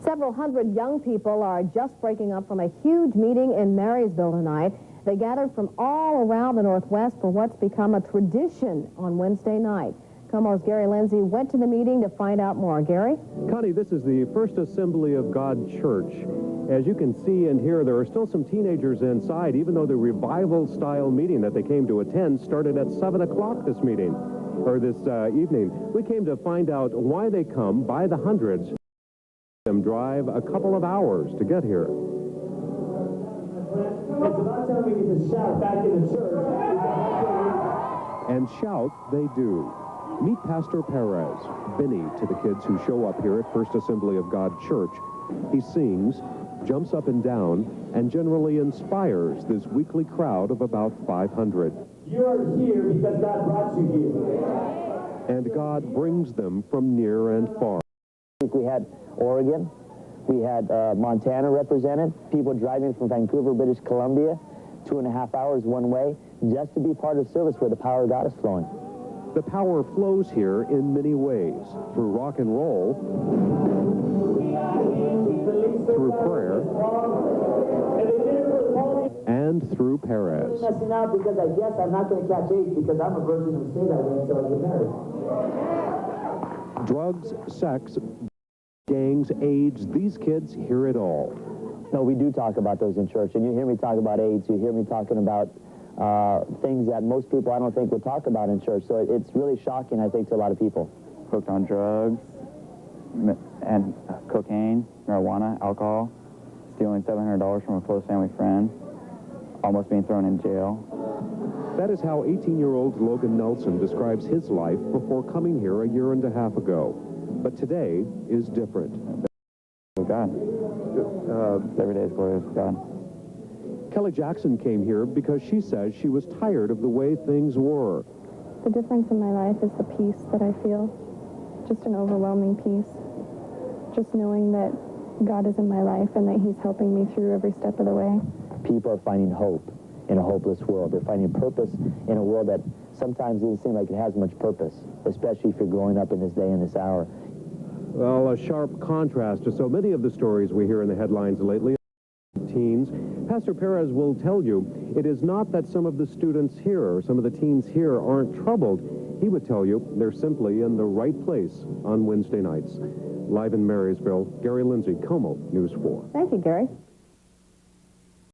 Several hundred young people are just breaking up from a huge meeting in Marrysville tonight. They gathered from all around the Northwest for what's become a tradition on Wednesday night. KOMO's Gary Lindsay went to the meeting to find out more. Gary? Connie, this is the First Assembly of God Church. As you can see and hear, there are still some teenagers inside, even though the revival-style meeting that they came to attend started at 7 o'clock this evening. We came to find out why they come by the hundreds. Them drive a couple of hours to get here. It's about time we get to shout back in the church. And shout they do. Meet Pastor Perez, Benny to the kids who show up here at First Assembly of God Church. He sings, jumps up and down, and generally inspires this weekly crowd of about 500. You are here because God brought you here. And God brings them from near and far. We had Oregon, we had Montana represented, people driving from Vancouver, British Columbia, 2.5 hours one way, just to be part of service where the power of God is flowing. The power flows here in many ways, through rock and roll, through prayer, and through Perez. I'm messing out because I guess I'm not going to catch AIDS because I'm a virgin and say that way until I get married. Drugs, sex, gangs, AIDS, these kids hear it all. No, we do talk about those in church, and you hear me talk about AIDS, you hear me talking about things that most people I don't think would talk about in church, so it's really shocking, I think, to a lot of people. Hooked on drugs and cocaine, marijuana, alcohol, stealing $700 from a close family friend, almost being thrown in jail. That is how 18-year-old Logan Nelson describes his life before coming here a year and a half ago. But today is different. God. Every day is glorious with God. Kelly Jackson came here because she says she was tired of the way things were. The difference in my life is the peace that I feel. Just an overwhelming peace. Just knowing that God is in my life and that He's helping me through every step of the way. People are finding hope in a hopeless world. They're finding purpose in a world that sometimes doesn't seem like it has much purpose, especially if you're growing up in this day and this hour. Well, a sharp contrast to so many of the stories we hear in the headlines lately. Teens. Pastor Perez will tell you it is not that some of the students here or some of the teens here aren't troubled. He would tell you they're simply in the right place on Wednesday nights. Live in Marrysville, Gary Lindsay, KOMO News 4. Thank you, Gary.